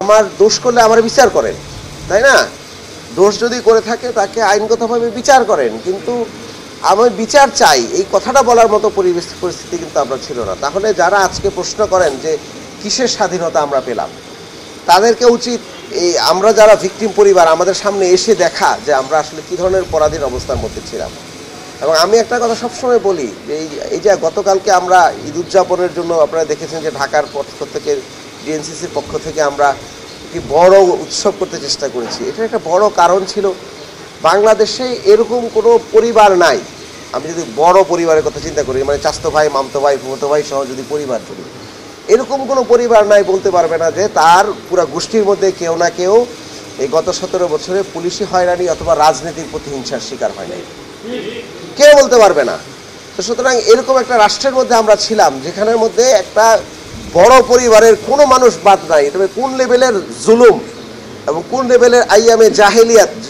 আমার দোষ করলে আমার বিচার করেন, তাই না? দোষ যদি করে থাকে তাকে আইনগতভাবে বিচার করেন, কিন্তু আমি বিচার চাই এই কথাটা বলার মতো পরিস্থিতি কিন্তু আমরা ছিল না। তাহলে যারা আজকে প্রশ্ন করেন যে কিসের স্বাধীনতা আমরা পেলাম, তাদেরকে উচিত এই আমরা যারা ভিকটিম পরিবার আমাদের সামনে এসে দেখা যে আমরা আসলে কী ধরনের পরাধীন অবস্থার মধ্যে ছিলাম। এবং আমি একটা কথা সবসময় বলি যে এই যে গতকালকে আমরা ঈদ উদযাপনের জন্য আপনারা দেখেছেন যে ঢাকার পক্ষ থেকে ডিএনসিসির পক্ষ থেকে আমরা একটি বড় উৎসব করতে চেষ্টা করেছি। এটার একটা বড় কারণ ছিল বাংলাদেশে এরকম কোনো পরিবার নাই, আমি যদি বড় পরিবারের কথা চিন্তা করি, মানে চাচতো ভাই, মামতো ভাই, ফুফতো ভাই সহ যদি পরিবার করি, এরকম কোনো পরিবার নাই বলতে পারবে না যে তার পুরা গোষ্ঠীর মধ্যে কেউ না কেউ এই গত 17 বছরে পুলিশি হয়রানি অথবা রাজনীতির প্রতিহিংসার শিকার হয় নাই, কেউ বলতে পারবে না। তো সুতরাং এরকম একটা রাষ্ট্রের মধ্যে আমরা ছিলাম যেখানের মধ্যে একটা বড় পরিবারের কোনো মানুষ বাদ নাই। তবে কোন লেভেলের জুলুম এবং কোন লেভেলের আইয়ামে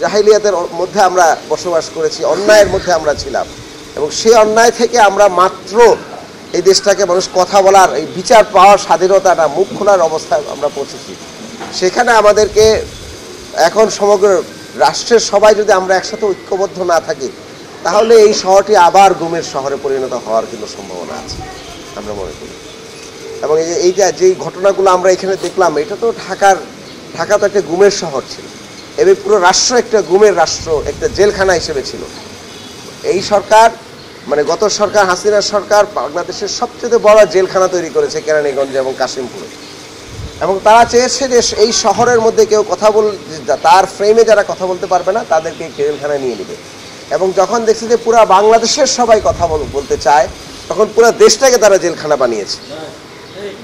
জাহিলিয়াতের মধ্যে আমরা বসবাস করেছি, অন্যায়ের মধ্যে আমরা ছিলাম, এবং সেই অন্যায় থেকে আমরা মাত্র এই দেশটাকে মানুষ কথা বলার, এই বিচার পাওয়ার স্বাধীনতাটা, মুখ খোলার অবস্থায় আমরা পৌঁছেছি। সেখানে আমাদেরকে এখন সমগ্র রাষ্ট্রের সবাই যদি আমরা একসাথে ঐক্যবদ্ধ না থাকি, তাহলে এই শহরটি আবার গুমের শহরে পরিণত হওয়ার কিন্তু সম্ভাবনা আছে আমরা মনে করি। এবং এই যে ঘটনাগুলো আমরা এখানে দেখলাম, এটা তো ঢাকা তো একটা গুমের শহর ছিল, এবং পুরো রাষ্ট্র একটা গুমের রাষ্ট্র, একটা জেলখানা হিসেবে ছিল। এই সরকার, মানে গত সরকার, হাসিনার সরকার বাংলাদেশের সবচেয়ে বড় জেলখানা তৈরি করেছে কেরানীগঞ্জে এবং কাশিমপুরে। এবং তারা চেয়েছে যে এই শহরের মধ্যে কেউ কথা তার ফ্রেমে যারা কথা বলতে পারবে না তাদেরকে জেলখানায় নিয়ে নেবে। এবং যখন দেখছে যে পুরো বাংলাদেশের সবাই কথা বলতে চায়, তখন পুরো দেশটাকে তারা জেলখানা বানিয়েছে,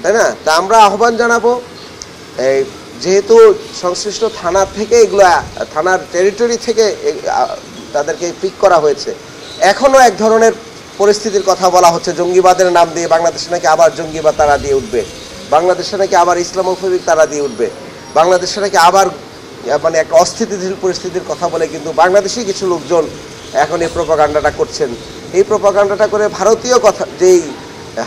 তাই না? তা আমরা আহ্বান জানাবো, এই যেহেতু সংশ্লিষ্ট থানা থেকে এগুলো, থানার টেরিটরি থেকে তাদেরকে পিক করা হয়েছে, এখনও এক ধরনের পরিস্থিতির কথা বলা হচ্ছে, জঙ্গিবাদের নাম দিয়ে বাংলাদেশে নাকি আবার জঙ্গিবাদ তারা দিয়ে উঠবে, বাংলাদেশে নাকি আবার ইসলামোফোবিক তারা দিয়ে উঠবে, বাংলাদেশে নাকি আবার মানে একটা অস্থিতিশীল পরিস্থিতির কথা বলে কিন্তু বাংলাদেশি কিছু লোকজন এখন এই প্রোপাগান্ডাটা করছেন। এই প্রোপাগান্ডাটা করে ভারতীয় কথা, যেই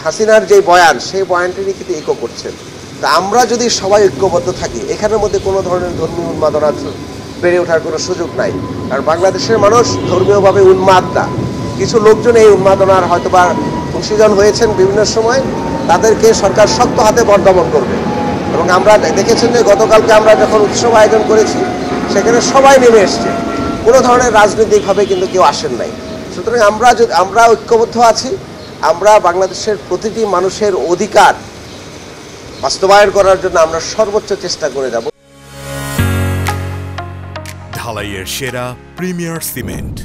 হাসিনার যেই বয়ান, সেই বয়ানটি কিন্তু ইকো করছেন। তা আমরা যদি সবাই ঐক্যবদ্ধ থাকি, এখানের মধ্যে কোনো ধরনের ধর্মীয় উন্মাদনা বেড়ে ওঠার কোনো সুযোগ নাই। কারণ বাংলাদেশের মানুষ ধর্মীয়ভাবে উন্মাদ না। কিছু লোকজন এই উন্মাদনার হয়তোবা অংশীজন হয়েছেন বিভিন্ন সময়, তাদেরকে সরকার শক্ত হাতে দমন করবে। এবং আমরা দেখেছেন যে গতকালকে আমরা যখন উৎসব আয়োজন করেছি, সেখানে সবাই নেমে এসছে, কোনো ধরনের রাজনৈতিকভাবে কিন্তু কেউ আসেন নাই। সুতরাং আমরা ঐক্যবদ্ধ আছি, আমরা বাংলাদেশের প্রতিটি মানুষের অধিকার বাস্তবায়ন করার জন্য আমরা সর্বোচ্চ চেষ্টা করে যাব। ঢালাইয়ের সেরা প্রিমিয়ার সিমেন্ট।